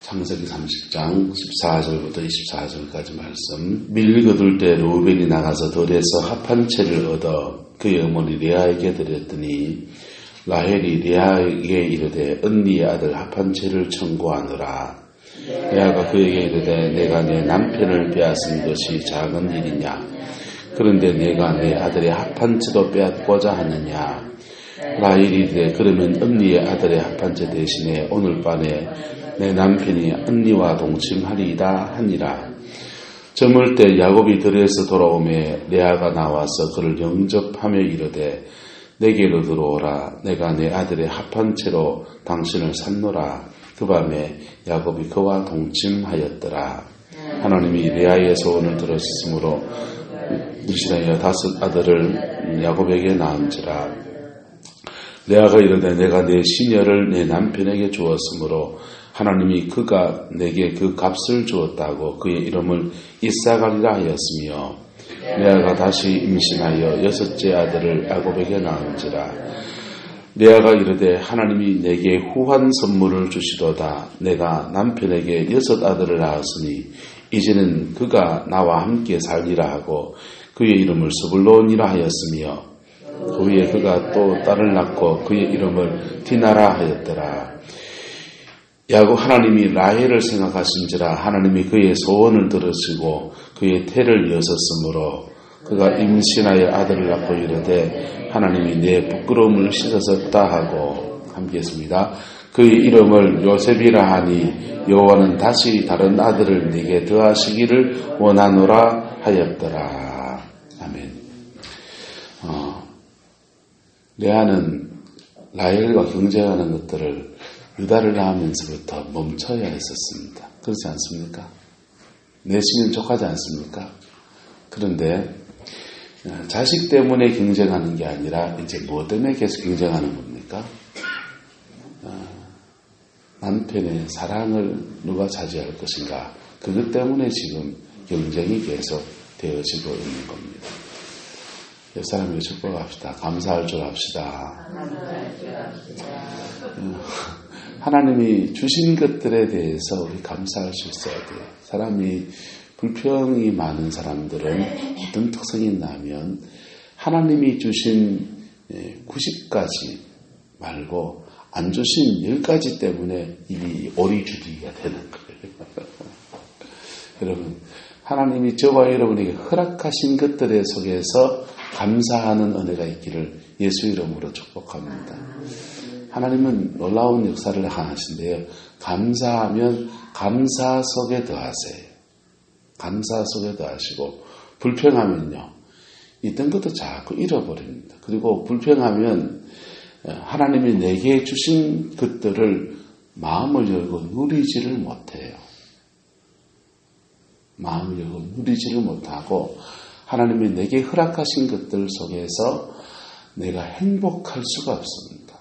창세기 30장 14절부터 24절까지 말씀. 밀 거둘 때 르우벤이 나가서 들에서 합한 채를 얻어 그의 어머니 레아에게 드렸더니 라헬이 레아에게 이르되 언니의 아들 합한 채를 청구하느라. 레아가 그에게 이르되 내가 내 남편을 빼앗은 것이 작은 일이냐. 그런데 내가 내 아들의 합한 채도 빼앗고자 하느냐. 라헬이 이르되 그러면 언니의 아들의 합한 채 대신에 오늘 밤에 내 남편이 언니와 동침하리이다 하니라. 저물 때 야곱이 들에서 돌아오매 레아가 나와서 그를 영접하며 이르되 내게로 들어오라. 내가 내 아들의 합한 채로 당신을 샀노라. 그 밤에 야곱이 그와 동침하였더라. 하나님이 레아의 소원을 들었으므로 늘씬하여 5 아들을 야곱에게 낳은지라. 레아가 이르되 내가 내 시녀를 내 남편에게 주었으므로 하나님이 그가 내게 그 값을 주었다고 그의 이름을 이사가리라 하였으며 레아가 다시 임신하여 6째 아들을 야곱에게 낳은지라. 레아가 이르되 하나님이 내게 후한 선물을 주시도다. 내가 남편에게 6 아들을 낳았으니 이제는 그가 나와 함께 살리라 하고 그의 이름을 스불론이라 하였으며 그 후에 그가 또 딸을 낳고 그의 이름을 디나라 하였더라. 야곱 하나님이 라헬을 생각하신지라. 하나님이 그의 소원을 들으시고 그의 태를 여셨으므로 그가 임신하여 아들을 낳고 이르되 하나님이 내 부끄러움을 씻었다 하고 함께 했습니다. 그의 이름을 요셉이라 하니 여호와는 다시 다른 아들을 네게 더하시기를 원하노라 하였더라. 아멘. 레아는 라헬과 경쟁하는 것들을 유다를 낳으면서부터 멈춰야 했었습니다. 그렇지 않습니까? 내심은 족하지 않습니까? 그런데 자식 때문에 경쟁하는 게 아니라 이제 뭐 때문에 계속 경쟁하는 겁니까? 남편의 사랑을 누가 차지할 것인가? 그것 때문에 지금 경쟁이 계속 되어지고 있는 겁니다. 옆 사람에게 축복합시다. 감사할 줄 합시다. 하나님이 주신 것들에 대해서 우리 감사할 수 있어야 돼요. 사람이 불평이 많은 사람들은 어떤 특성이 있냐면 하나님이 주신 90가지 말고 안 주신 10가지 때문에 입이 오리주리가 되는 거예요. 여러분, 하나님이 저와 여러분에게 허락하신 것들의 속에서 감사하는 은혜가 있기를 예수 이름으로 축복합니다. 하나님은 놀라운 역사를 하신데요. 감사하면 감사 속에 더하세요. 감사 속에 더하시고 불평하면요. 있던 것도 자꾸 잃어버립니다. 그리고 불평하면 하나님이 내게 주신 것들을 마음을 열고 누리지를 못해요. 마음을 열고 누리지를 못하고 하나님이 내게 허락하신 것들 속에서 내가 행복할 수가 없습니다.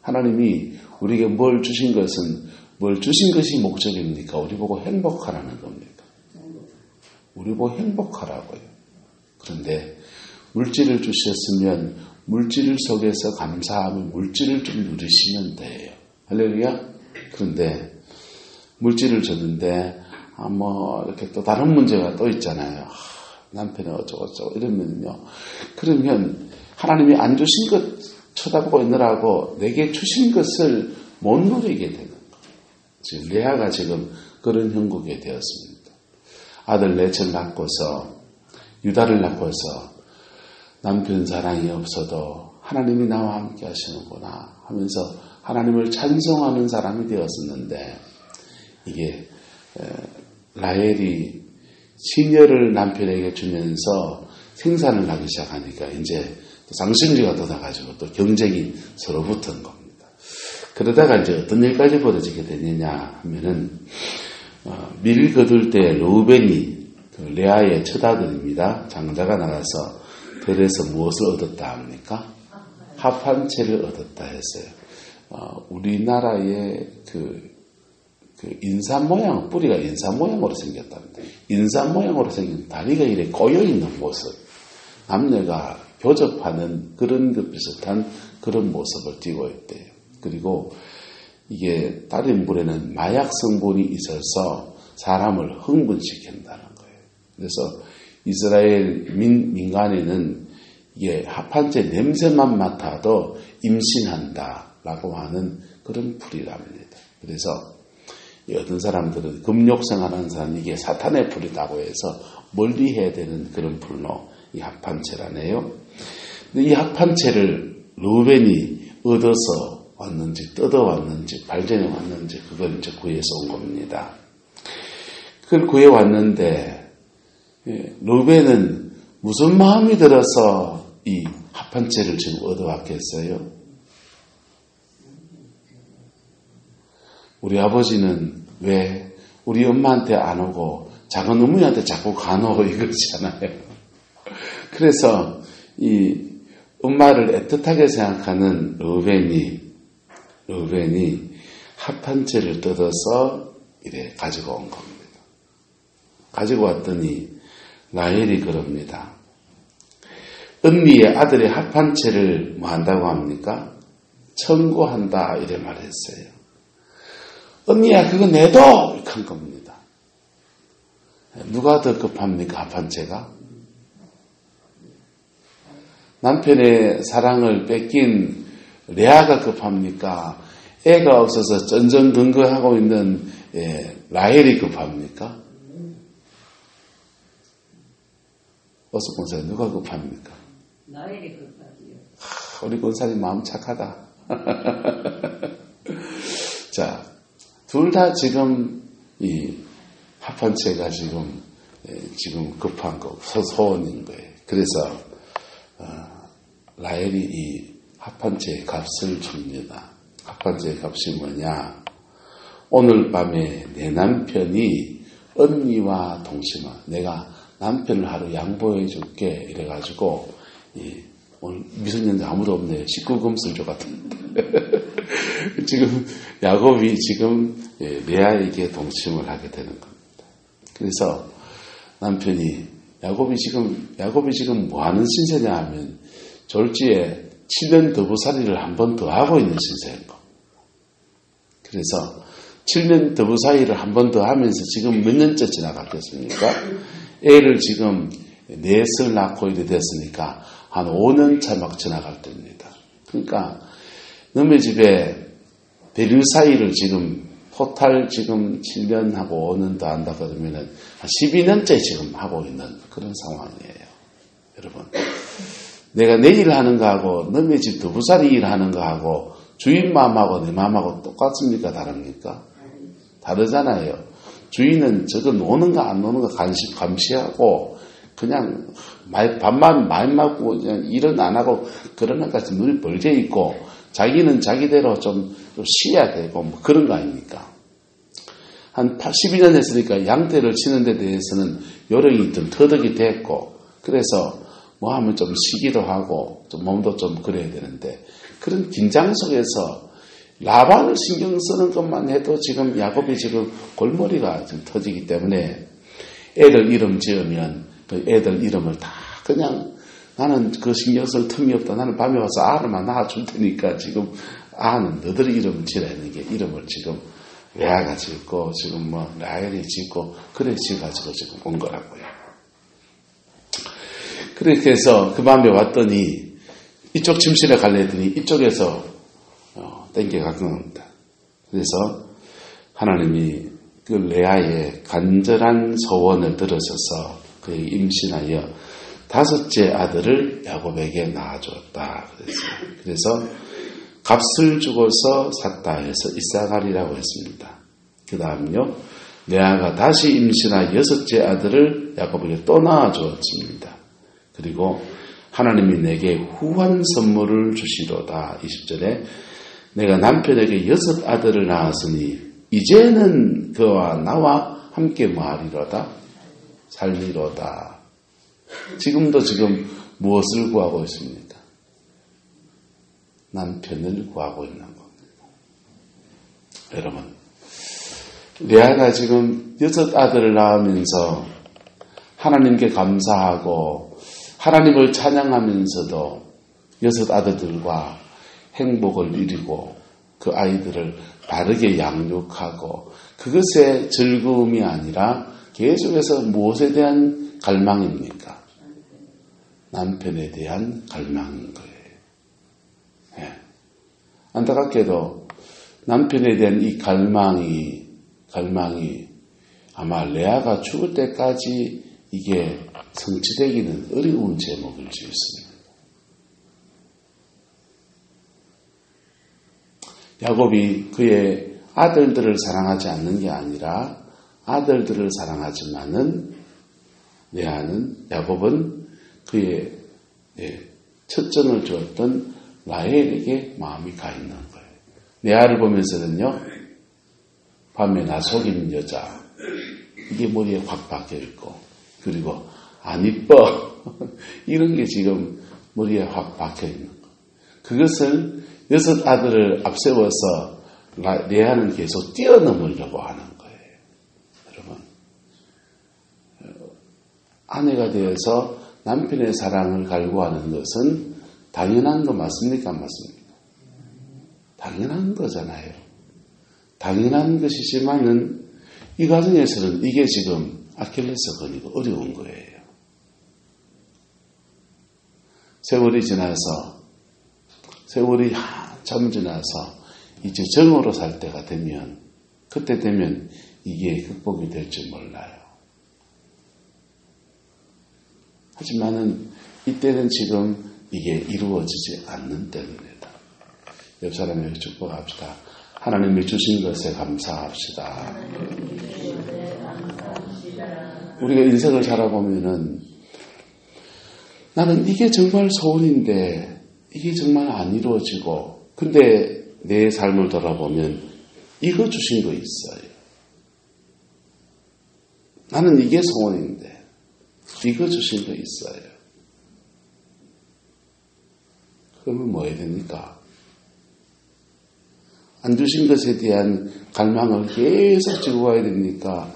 하나님이 우리에게 뭘 주신 것이 목적입니까? 우리 보고 행복하라는 겁니다. 우리 보고 행복하라고요. 그런데 물질을 주셨으면 물질 속에서 감사하면 물질을 좀 누리시면 돼요. 할렐루야? 그런데 물질을 줬는데 이렇게 또 다른 문제가 또 있잖아요. 남편이 어쩌고저쩌고 이러면요. 그러면 하나님이 안 주신 것 쳐다보고 있느라고 내게 주신 것을 못 누리게 되는 거예요. 지금 레아가 지금 그런 형국이 되었습니다. 아들 넷을 낳고서 유다를 낳고서 남편 사랑이 없어도 하나님이 나와 함께 하시는구나 하면서 하나님을 찬송하는 사람이 되었었는데 이게 라헬이 시녀를 남편에게 주면서 생산을 하기 시작하니까 이제 상심지가 돋아가지고 또 경쟁이 서로 붙은 겁니다. 그러다가 이제 어떤 일까지 벌어지게 되느냐 하면은 밀 거둘 때 르우벤이 레아의 첫 아들입니다. 장자가 나가서 들에서 무엇을 얻었다 합니까? 합한 채를 얻었다 했어요. 우리나라의 그 인삼 모양, 뿌리가 인삼 모양으로 생겼답니다. 인삼 모양으로 생긴 다리가 이렇게 꼬여있는 모습. 남녀가 교접하는 그런 것 비슷한 그런 모습을 띠고 있대요. 그리고 이게 다른 물에는 마약 성분이 있어서 사람을 흥분시킨다는 거예요. 그래서 이스라엘 민간에는 이게 합판체 냄새만 맡아도 임신한다라고 하는 그런 풀이랍니다. 그래서 어떤 사람들은 금욕생활하는 사람은 이게 사탄의 풀이라고 해서 멀리 해야 되는 그런 풀로 이 합판체라네요. 근데 이 합판체를 르우벤이 얻어서 왔는지 뜯어왔는지 발견해 왔는지 그걸 이제 구해서 온 겁니다. 그걸 구해왔는데 르우벤은 무슨 마음이 들어서 이 합판체를 지금 얻어왔겠어요? 우리 아버지는 왜 우리 엄마한테 안 오고 작은 어머니한테 자꾸 가노 이거잖아요. 그래서 이 엄마를 애틋하게 생각하는 르우벤이 합판체를 뜯어서 이래 가지고 온 겁니다. 가지고 왔더니 라헬이 그럽니다. 언니의 아들의 합판체를 뭐 한다고 합니까? 청구한다 이래 말했어요. 언니야 그거 내도 이렇게 한 겁니다. 누가 더 급합니까? 합판체가? 남편의 사랑을 뺏긴 레아가 급합니까? 애가 없어서 전전긍긍하고 있는 라헬이 급합니까? 어서 권사님 누가 급합니까? 라헬이 급하지요. 우리 권사님 마음 착하다. 자, 둘 다 지금 이 합판체가 지금 급한 거 소원인 거예요. 그래서 라헬이 이 합판체의 값을 줍니다. 합판체의 값이 뭐냐? 오늘 밤에 내 남편이 언니와 동심아 내가 남편을 하루 양보해 줄게 이래가지고 오늘 미성년자 아무도 없네요. 19금술조 같은데 지금 야곱이 지금 레아에게 동침을 하게 되는 겁니다. 그래서 남편이 야곱이 지금 뭐 하는 신세냐 하면 졸지에 7년 더부살이를 한 번 더 하고 있는 신세인 거. 그래서 7년 더부살이를 한 번 더 하면서 지금 몇 년째 지나갔겠습니까? 애를 지금 4살 낳고 이래 됐으니까 한 5년 차 막 지나갈 때입니다. 그러니까 너네 집에 대류 사이를 지금 토탈 지금 7년하고 5년 더 한다 그러면은 한 12년째 지금 하고 있는 그런 상황이에요. 여러분. 내가 내 일 하는 거하고 너네 집 두부살이 일 하는 거하고 주인 마음하고 내 마음하고 똑같습니까? 다릅니까? 다르잖아요. 주인은 저거 노는가 안 노는가 감시하고 그냥 밥만 많이 먹고 그냥 일은 안 하고 그러는 것같이 눈이 벌게 있고 자기는 자기대로 좀 쉬어야 되고 뭐 그런 거 아닙니까? 한 12년 했으니까 양떼를 치는 데 대해서는 요령이 좀 터득이 됐고 그래서 뭐 하면 좀 쉬기도 하고 좀 몸도 좀 그래야 되는데 그런 긴장 속에서 라반을 신경 쓰는 것만 해도 지금 야곱이 지금 골머리가 좀 터지기 때문에 애들 이름 지으면 그 애들 이름을 다 그냥 나는 그 신경 쓸 틈이 없다. 나는 밤에 와서 아들만 낳아줄 테니까 지금 아는 너들의 이름을 지라는 게 이름을 지금 레아가 짓고 지금 뭐 라헬이 짓고 그래 지어가지고 지금 온 거라고요. 그렇게 해서 그 밤에 왔더니 이쪽 침실에 갈려 했더니 이쪽에서 땡겨간 겁니다. 그래서 하나님이 그 레아의 간절한 소원을 들으셔서 그에게 임신하여 5째 아들을 야곱에게 낳아주었다. 그래서 값을 주고서 샀다 해서 이사갈이라고 했습니다. 그 다음요. 레아가 다시 임신하여 6째 아들을 야곱에게 또 낳아주었습니다. 그리고 하나님이 내게 후한 선물을 주시로다. 20절에 내가 남편에게 6 아들을 낳았으니 이제는 그와 나와 함께 뭐하리로다? 살리로다. 지금도 지금 무엇을 구하고 있습니까? 남편을 구하고 있는 겁니다. 여러분, 레아가 지금 6 아들을 낳으면서 하나님께 감사하고 하나님을 찬양하면서도 6 아들들과 행복을 이루고 그 아이들을 바르게 양육하고 그것의 즐거움이 아니라 계속해서 무엇에 대한 갈망입니까? 남편에 대한 갈망인 거예요. 예. 안타깝게도 남편에 대한 이 갈망이 아마 레아가 죽을 때까지 이게 성취되기는 어려운 제목일 수 있습니다. 야곱이 그의 아들들을 사랑하지 않는 게 아니라 아들들을 사랑하지만은 야곱은 그의 첫전을 주었던 라헬에게 마음이 가 있는 거예요. 레아를 보면서는요, 밤에 나 속이는 여자, 이게 머리에 확 박혀 있고, 그리고 안 이뻐 이런 게 지금 머리에 확 박혀 있는 거예요. 그것을 6 아들을 앞세워서 레아는 계속 뛰어넘으려고 하는 거예요. 여러분, 아내가 되어서 남편의 사랑을 갈구하는 것은 당연한 거 맞습니까? 안 맞습니까? 당연한 거잖아요. 당연한 것이지만은 이 과정에서는 이게 지금 아킬레스건이고 어려운 거예요. 세월이 한참 지나서 이제 정으로 살 때가 되면, 그때 되면 이게 극복이 될지 몰라요. 하지만은 이때는 지금 이게 이루어지지 않는 때입니다. 옆 사람에게 축복합시다. 하나님이 주신 것에 감사합시다. 우리가 인생을 살아보면은 나는 이게 정말 소원인데 이게 정말 안 이루어지고, 근데 내 삶을 돌아보면 이거 주신 거 있어요. 나는 이게 소원인데 이거 주신 거 있어요. 그러면 뭐 해야 됩니까? 안 주신 것에 대한 갈망을 계속 지고 가야 됩니까?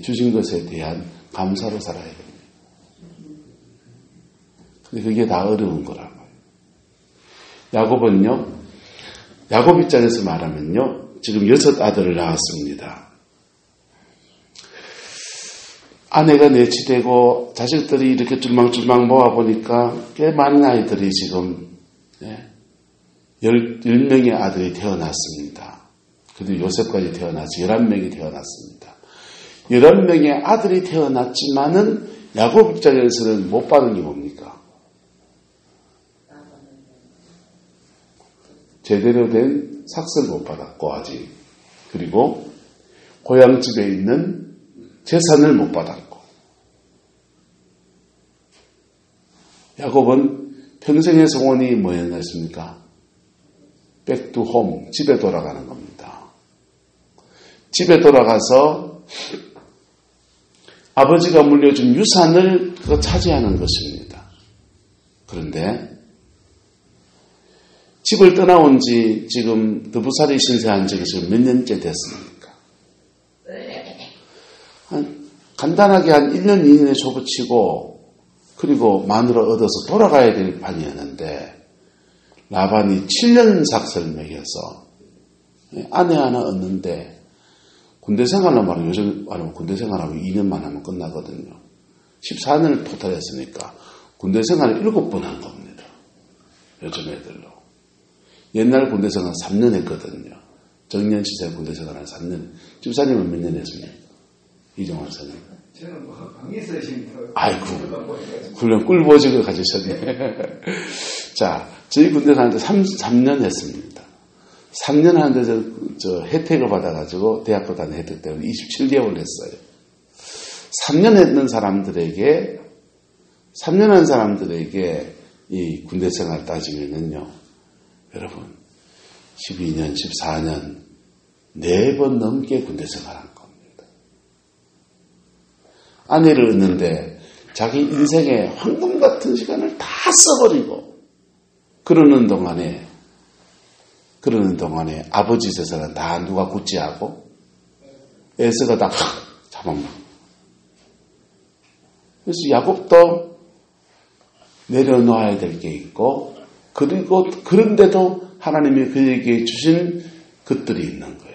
주신 것에 대한 감사로 살아야 됩니다. 근데 그게 다 어려운 거라고요. 야곱 입장에서 말하면요, 지금 6 아들을 낳았습니다. 아내가 내치되고 자식들이 이렇게 줄망줄망 모아보니까 꽤 많은 아이들이 지금 10명의 아들이 태어났습니다. 그리고 요셉까지 태어나서 11명이 태어났습니다. 11명의 아들이 태어났지만은 야곱 입장에서는 못 받은 게 뭡니까? 제대로 된 삭슬 못 받았고 아직, 그리고 고향집에 있는 재산을 못 받았고, 야곱은 평생의 소원이 뭐였습니까? Back to home, 집에 돌아가는 겁니다. 집에 돌아가서 아버지가 물려준 유산을 차지하는 것입니다. 그런데 집을 떠나온 지 지금 드부살이 신세한 지가 지금 몇 년째 됐습니까? 간단하게 한 1년, 2년에 초부치고 그리고 마누라 얻어서 돌아가야 될 판이었는데 라반이 7년 삭슬 먹여서 아내 하나 얻는데, 군대 생활만 말하면 요즘 말하면 군대 생활하면 2년만 하면 끝나거든요. 14년을 토탈했으니까 군대 생활을 7번 한 겁니다. 요즘 애들로. 옛날 군대 생활 3년 했거든요. 정년 시절 군대 생활 3년. 집사님은 몇 년 했습니까? 이종환 사님. 저는 방에서 쉼터. 아이고, 훈련 꿀보직을 가지셨네. 자, 저희 군대 사는데 3년 했습니다. 3년 하는데 저 혜택을 받아가지고 대학교 다니는 혜택 때문에 27개월 했어요. 3년 했는 사람들에게, 3년 한 사람들에게 이 군대 생활 따지면은요, 여러분, 12년, 14년, 4번 넘게 군대 생활한 겁니다. 아내를 얻는데 자기 인생의 황금 같은 시간을 다 써버리고, 그러는 동안에 아버지 재산은 다 누가 구찌하고 에서가 다 잡아먹고. 그래서 야곱도 내려놓아야 될 게 있고, 그리고 그런데도 하나님이 그에게 주신 것들이 있는 거예요.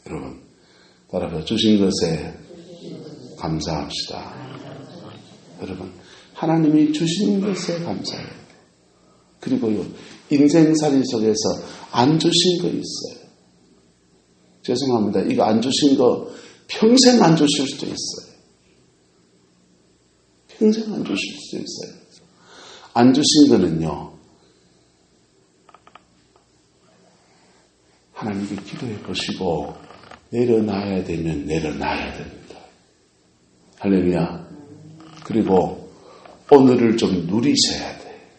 여러분, 따라서 주신 것에 감사합시다. 여러분, 하나님이 주신 것에 감사해요. 그리고요, 인생살이 속에서 안 주신 거 있어요. 죄송합니다. 이거 안 주신 거 평생 안 주실 수도 있어요. 평생 안 주실 수도 있어요. 안 주신 거는요, 하나님께 기도해 보시고 내려놔야 되면 내려놔야 됩니다. 할렐루야. 그리고 오늘을 좀 누리셔야 돼.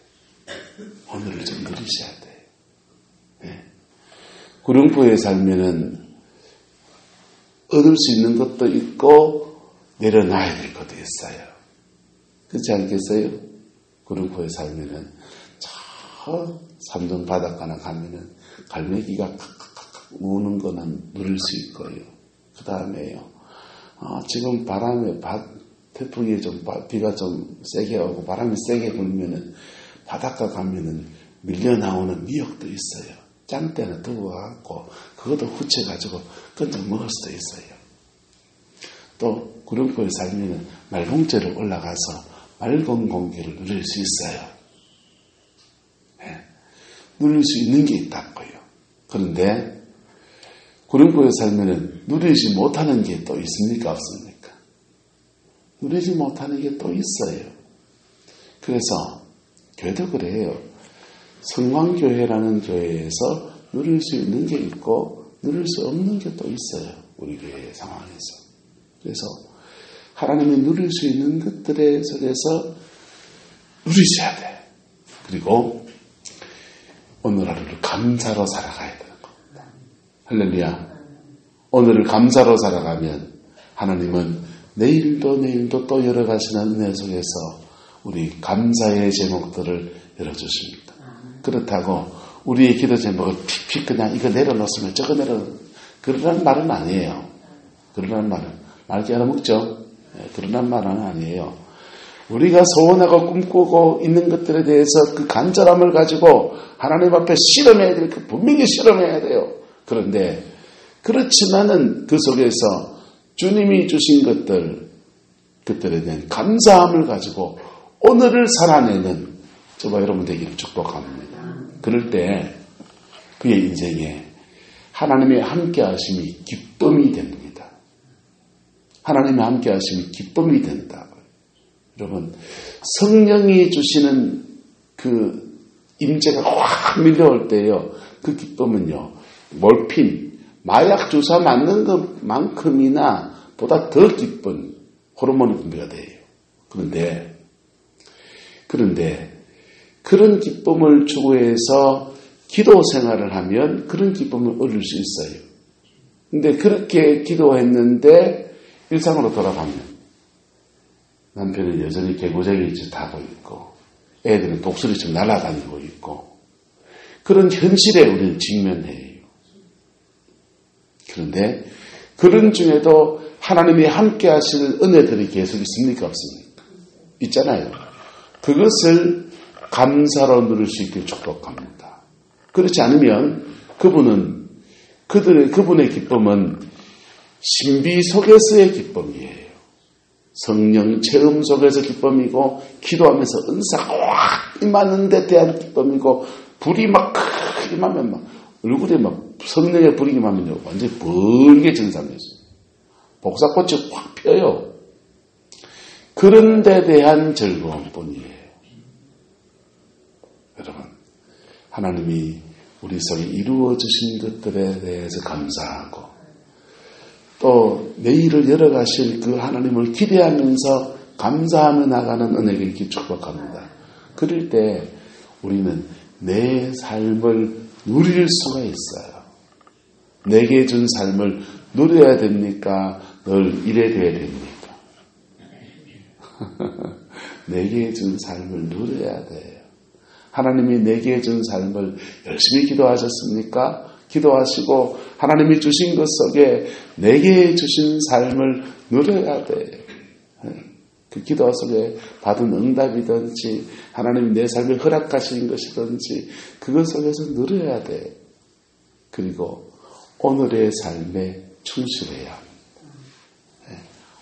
오늘을 좀 누리셔야 돼. 네. 구룡포에 살면은 얻을 수 있는 것도 있고 내려놔야 될 것도 있어요. 그렇지 않겠어요? 구룡포에 살면은 저 삼동 바닷가나 가면은 갈매기가 칵칵칵 우는 거는 누릴 수 있고요. 그 다음에요. 지금 바람에 태풍이 비가 좀 세게 오고 바람이 세게 불면은 바닷가 가면은 밀려 나오는 미역도 있어요. 짱때는 두고갖고 그것도 후쳐가지고 건져 먹을 수도 있어요. 또 구룡포에 살면은 말봉제로 올라가서 맑은 공기를 누릴 수 있어요. 네. 누릴 수 있는 게 있다고요. 그런데 구룡포에 살면은 누리지 못하는 게 또 있습니까? 없습니까? 누리지 못하는 게 또 있어요. 그래서 교회도 그래요. 성황교회라는 교회에서 누릴 수 있는 게 있고 누릴 수 없는 게 또 있어요. 우리 교회 상황에서. 그래서 하나님이 누릴 수 있는 것들에 속에서 누리셔야 돼. 그리고 오늘 하루를 감사로 살아가야 되는 겁니다. 할렐루야. 오늘을 감사로 살아가면 하나님은 내일도 또 열어가시는 은혜 속에서 우리 감사의 제목들을 열어주십니다. 그렇다고 우리의 기도 제목을 픽픽 그냥 이거 내려놓으면 저거 그러라는 말은 아니에요. 그러라는 말은 말기 알아먹죠? 그러라는 말은 아니에요. 우리가 소원하고 꿈꾸고 있는 것들에 대해서 그 간절함을 가지고 하나님 앞에 실험해야 될 그 분명히 실험해야 돼요. 그런데 그렇지만은 그 속에서 주님이 주신 것들에 대한 감사함을 가지고 오늘을 살아내는 저와 여러분 되기를 축복합니다. 그럴 때 그의 인생에 하나님의 함께 하심이 기쁨이 됩니다. 하나님의 함께 하심이 기쁨이 된다고요. 여러분, 성령이 주시는 그 임재가 확 밀려올 때요. 그 기쁨은요. 몰핀, 마약 주사 맞는 것만큼이나 보다 더 기쁜 호르몬이 분비가 돼요. 그런데 그런 기쁨을 추구해서 기도 생활을 하면 그런 기쁨을 얻을 수 있어요. 근데 그렇게 기도했는데 일상으로 돌아가면 남편은 여전히 개구쟁이 짓 하고 있고 애들은 독수리처럼 날아다니고 있고 그런 현실에 우리는 직면해요. 그런데 그런 중에도 하나님이 함께 하실 은혜들이 계속 있습니까? 없습니까? 있잖아요. 그것을 감사로 누릴 수 있게 축복합니다. 그렇지 않으면 그분의 기쁨은 신비 속에서의 기쁨이에요. 성령 체험 속에서 기쁨이고 기도하면서 은사가 확 임하는 데 대한 기쁨이고 불이 막 임하면 막 얼굴에 막 성령의 불이 임하면요 완전히 벌게진 사람이었어요. 복사꽃이 확 펴요. 그런 데 대한 즐거움뿐이에요. 여러분, 하나님이 우리 속에 이루어 주신 것들에 대해서 감사하고 또 내일을 열어가실 그 하나님을 기대하면서 감사하며 나가는 은혜를 이렇게 축복합니다. 그럴 때 우리는 내 삶을 누릴 수가 있어요. 내게 준 삶을 누려야 됩니까? 늘 이래야 됩니까? 내게 준 삶을 누려야 돼요. 하나님이 내게 준 삶을 열심히 기도하셨습니까? 기도하시고 하나님이 주신 것 속에 내게 주신 삶을 누려야 돼요. 그 기도 속에 받은 응답이든지 하나님이 내 삶에 허락하신 것이든지 그것 속에서 누려야 돼. 그리고 오늘의 삶에 충실해야 합니다.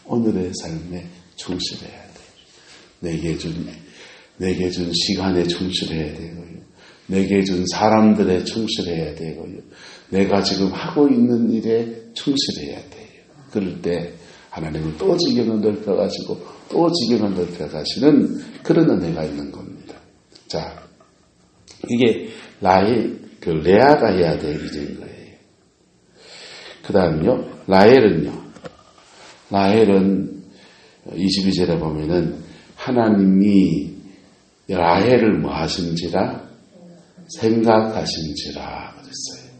오늘의 삶에 충실해야 돼. 내게 준 시간에 충실해야 되고요. 내게 준 사람들에 충실해야 되고요. 내가 지금 하고 있는 일에 충실해야 돼요. 그럴 때 하나님은 또 지경을 넓혀가시고 또 지경을 넓혀가시는 그런 은혜가 있는 겁니다. 자, 이게 레아가 해야 될 일인 거예요. 그 다음요, 라헬은 22절에 보면은 하나님이 라헬을 뭐 하신지라 생각하신지라 그랬어요.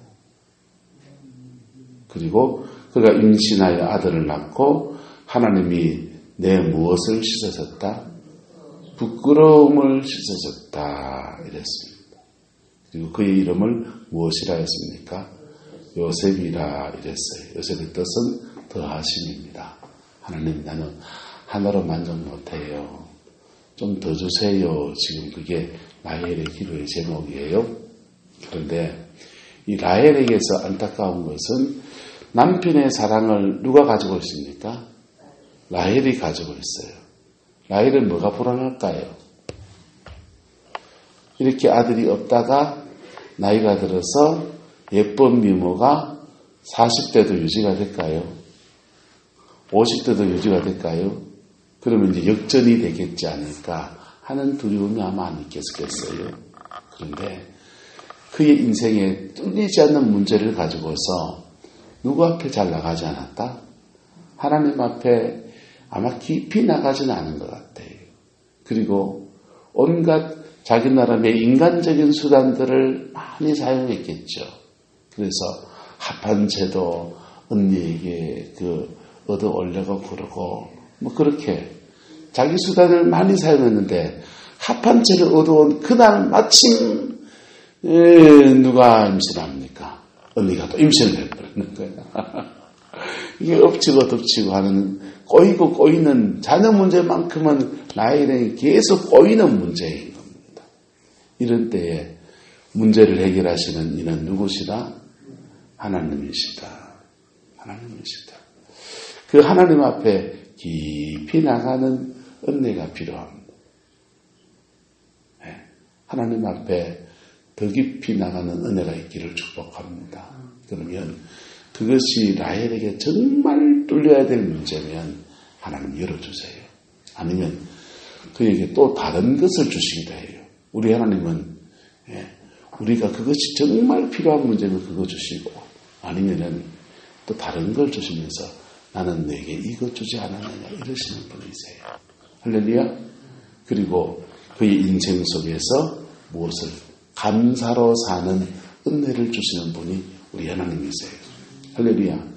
그리고 그가 임신하여 아들을 낳고 하나님이 내 무엇을 씻어줬다? 부끄러움을 씻어줬다 이랬습니다. 그리고 그의 이름을 무엇이라 했습니까? 요셉이라 이랬어요. 요셉의 뜻은 더하심입니다. 하나님, 나는 하나로 만족 못해요. 좀 더 주세요. 지금 그게 라헬의 기도의 제목이에요. 그런데 이 라헬에게서 안타까운 것은 남편의 사랑을 누가 가지고 있습니까? 라헬이 가지고 있어요. 라헬은 뭐가 불안할까요? 이렇게 아들이 없다가 나이가 들어서 예쁜 미모가 40대도 유지가 될까요? 50대도 유지가 될까요? 그러면 이제 역전이 되겠지 않을까 하는 두려움이 아마 안 있겠어요. 그런데 그의 인생에 뚫리지 않는 문제를 가지고서 누구 앞에 잘 나가지 않았다? 하나님 앞에 아마 깊이 나가지는 않은 것 같아요. 그리고 온갖 자기 나름의 인간적인 수단들을 많이 사용했겠죠. 그래서 합한채도 언니에게 얻어 올려고 그러고 뭐 그렇게 자기 수단을 많이 사용했는데 합한채를 얻어온 그날 마침 누가 임신합니까? 언니가 또 임신을 해버리는 거야. 이게 엎치고 덮치고 하는 꼬이고 꼬이는 자녀 문제만큼은 라헬이 계속 꼬이는 문제인 겁니다. 이런 때에 문제를 해결하시는 이는 누구시다? 하나님이시다. 하나님이시다. 그 하나님 앞에 깊이 나가는 은혜가 필요합니다. 하나님 앞에 더 깊이 나가는 은혜가 있기를 축복합니다. 그러면 그것이 라헬에게 정말 뚫려야 될 문제면 하나님 열어주세요. 아니면 그에게 또 다른 것을 주시기도 해요. 우리 하나님은 우리가 그것이 정말 필요한 문제면 그거 주시고 아니면은 또 다른 걸 주시면서 나는 내게 이것 주지 않았느냐 이러시는 분이세요. 할렐루야. 그리고 그의 인생 속에서 무엇을 감사로 사는 은혜를 주시는 분이 우리 하나님이세요. 할렐루야.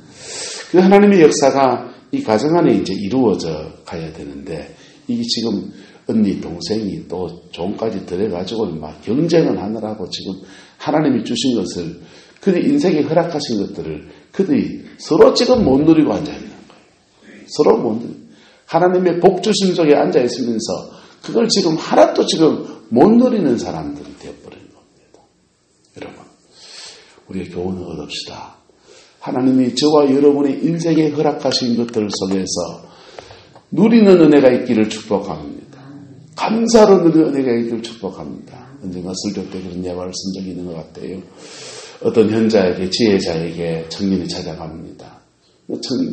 그 하나님의 역사가 이 가정 안에 이제 이루어져 가야 되는데 이게 지금 언니 동생이 또 종까지 들여가지고 막 경쟁을 하느라고 지금 하나님이 주신 것을 그들 인생에 허락하신 것들을 그들이 서로 지금 못 누리고 앉아있는 거예요. 서로 못 누리고 하나님의 복 주심 속에 앉아있으면서 그걸 지금 하나도 지금 못 누리는 사람들이 되어버린 겁니다. 여러분 우리의 교훈을 얻읍시다. 하나님이 저와 여러분의 인생에 허락하신 것들 속에서 누리는 은혜가 있기를 축복합니다. 감사로 누리는 은혜가 있기를 축복합니다. 언젠가 설교 때 그런 예화를 쓴 적이 있는 것 같아요. 어떤 현자에게 지혜자에게 청년이 찾아갑니다.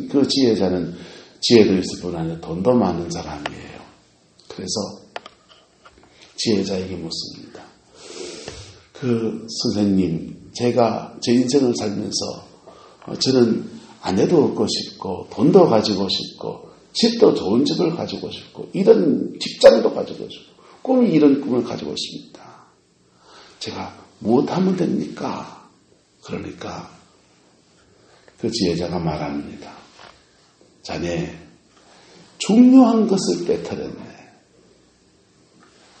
그 지혜자는 지혜도 있을 뿐 아니라 돈도 많은 사람이에요. 그래서 지혜자에게 묻습니다. 그 선생님, 제가 제 인생을 살면서 저는 아내도 얻고 싶고 돈도 가지고 싶고 집도 좋은 집을 가지고 싶고 이런 직장도 가지고 싶고 꿈이 이런 꿈을 가지고 있습니다. 제가 무엇하면 됩니까? 그러니까 그 지혜자가 말합니다. 자네 중요한 것을 빼뜨렸네.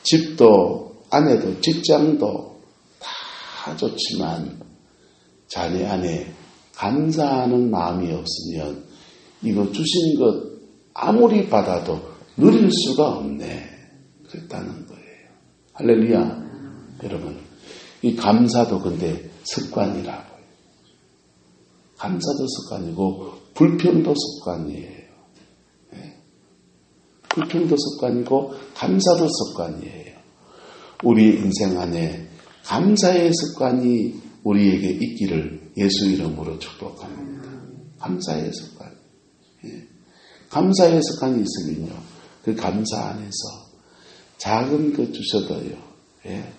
집도 아내도 직장도 다 좋지만 자네 안에 감사하는 마음이 없으면 이거 주신 것 아무리 받아도 누릴 수가 없네. 그랬다는 거예요. 할렐루야. 여러분, 이 감사도 근데 습관이라고요. 감사도 습관이고 불평도 습관이에요. 네? 불평도 습관이고 감사도 습관이에요. 우리 인생 안에 감사의 습관이 우리에게 있기를 예수 이름으로 축복합니다. 감사의 습관. 예. 감사의 습관이 있으면요. 그 감사 안에서 작은 것 주셔도요. 예.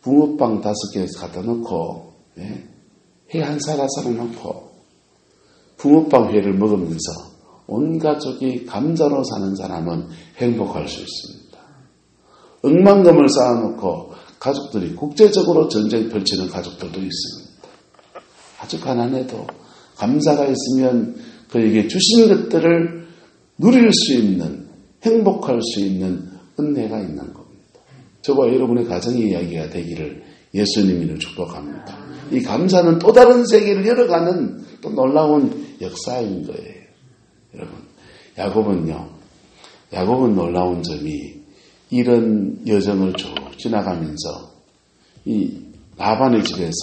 붕어빵 5개 갖다 놓고 예. 회 한 사라 놓고 붕어빵 회를 먹으면서 온 가족이 감사로 사는 사람은 행복할 수 있습니다. 억만금을 쌓아놓고 가족들이 국제적으로 전쟁 펼치는 가족들도 있습니다. 아주 가난해도 감사가 있으면 그에게 주신 것들을 누릴 수 있는, 행복할 수 있는 은혜가 있는 겁니다. 저와 여러분의 가정의 이야기가 되기를 예수님을 축복합니다. 이 감사는 또 다른 세계를 열어가는 또 놀라운 역사인 거예요. 여러분, 야곱은 놀라운 점이 이런 여정을 쭉 지나가면서 이 라반의 집에서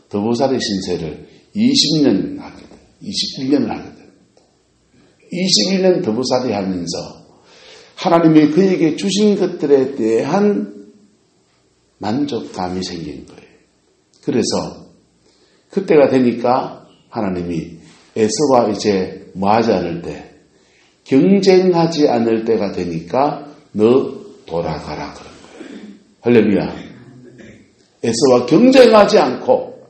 더보살의 신세를 21년을 하게 됩니다. 21년 더보살이 하면서 하나님이 그에게 주신 것들에 대한 만족감이 생긴 거예요. 그래서 그때가 되니까 하나님이 에서와 이제 뭐하지 않을 때, 경쟁하지 않을 때가 되니까 너 돌아가라 그런 거예요. 할렐루야. 에서와 경쟁하지 않고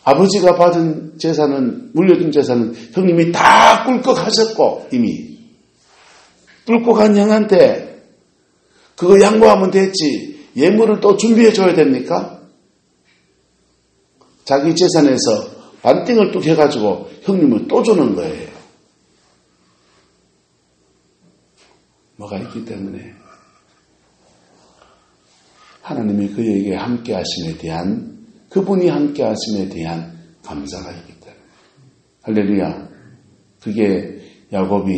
아버지가 받은 재산은, 물려준 재산은 형님이 다 꿀꺽하셨고 이미 꿀꺽한 형한테 그거 양보하면 됐지 예물을 또 준비해 줘야 됩니까? 자기 재산에서 반띵을 뚝 해가지고 형님을 또 주는 거예요. 뭐가 있기 때문에 하나님이 그에게 함께 하심에 대한, 그분이 함께 하심에 대한 감사가 있기 때문에. 할렐루야. 그게 야곱이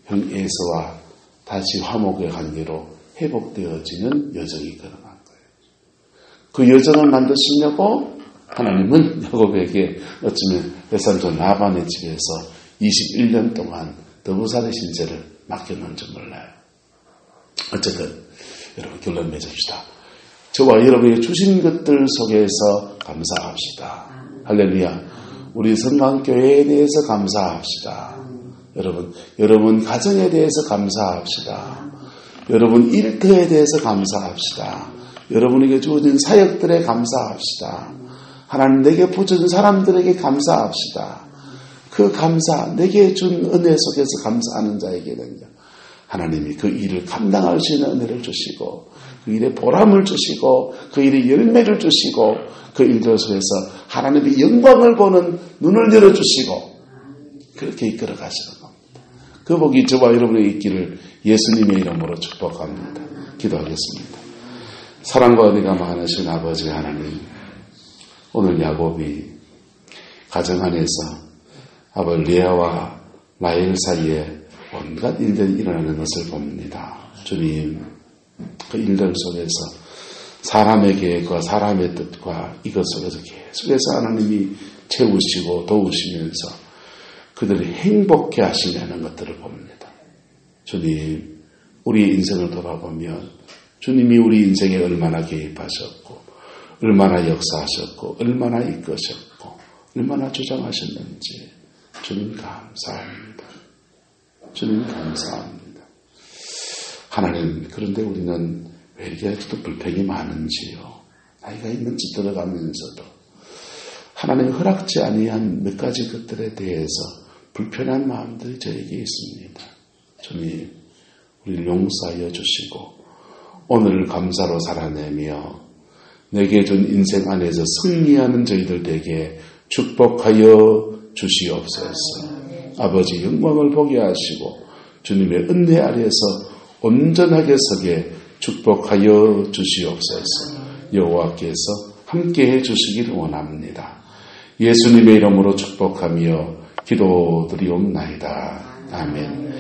형 에서와 다시 화목의 관계로 회복되어지는 여정이 가능한 거예요. 그 여정을 만드시려고 하나님은 야곱에게 어쩌면 외삼촌 라반의 집에서 21년 동안 더부살의 신세를 맡겨놓은 줄 몰라요. 어쨌든 여러분 결론 맺읍시다. 저와 여러분이 주신 것들 속에서 감사합시다. 할렐루야. 우리 성강교회에 대해서 감사합시다. 여러분 가정에 대해서 감사합시다. 여러분 일터에 대해서 감사합시다. 여러분에게 주어진 사역들에 감사합시다. 하나님 내게 붙여준 사람들에게 감사합시다. 그 감사, 내게 준 은혜 속에서 감사하는 자에게는요, 하나님이 그 일을 감당할 수 있는 은혜를 주시고, 그 일에 보람을 주시고, 그 일에 열매를 주시고, 그 일들 속에서 하나님의 영광을 보는 눈을 열어주시고, 그렇게 이끌어 가시는 겁니다. 그 복이 저와 여러분에게 있기를 예수님의 이름으로 축복합니다. 기도하겠습니다. 사랑과 은혜가 많으신 아버지 하나님, 오늘 야곱이 가정 안에서 아버지 레아와 라헬 사이에 온갖 일들이 일어나는 것을 봅니다. 주님, 그 일들 속에서 사람의 계획과 사람의 뜻과 이것 속에서 계속해서 하나님이 채우시고 도우시면서 그들이 행복해 하시려는 것들을 봅니다. 주님, 우리의 인생을 돌아보면 주님이 우리 인생에 얼마나 개입하셨고 얼마나 역사하셨고 얼마나 이끄셨고 얼마나 주장하셨는지 주님 감사합니다. 주님 감사합니다. 하나님, 그런데 우리는 왜 이렇게 아직도 불평이 많은지요. 나이가 있는지 들어가면서도 하나님 허락지 아니한 몇 가지 것들에 대해서 불편한 마음들이 저에게 있습니다. 주님, 우리를 용서하여 주시고 오늘을 감사로 살아내며 내게 준 인생 안에서 승리하는 저희들에게 축복하여 주시옵소서. 아버지 영광을 보게 하시고 주님의 은혜 아래에서 온전하게 서게 축복하여 주시옵소서. 여호와께서 함께해 주시기를 원합니다. 예수님의 이름으로 축복하며 기도드리옵나이다. 아멘.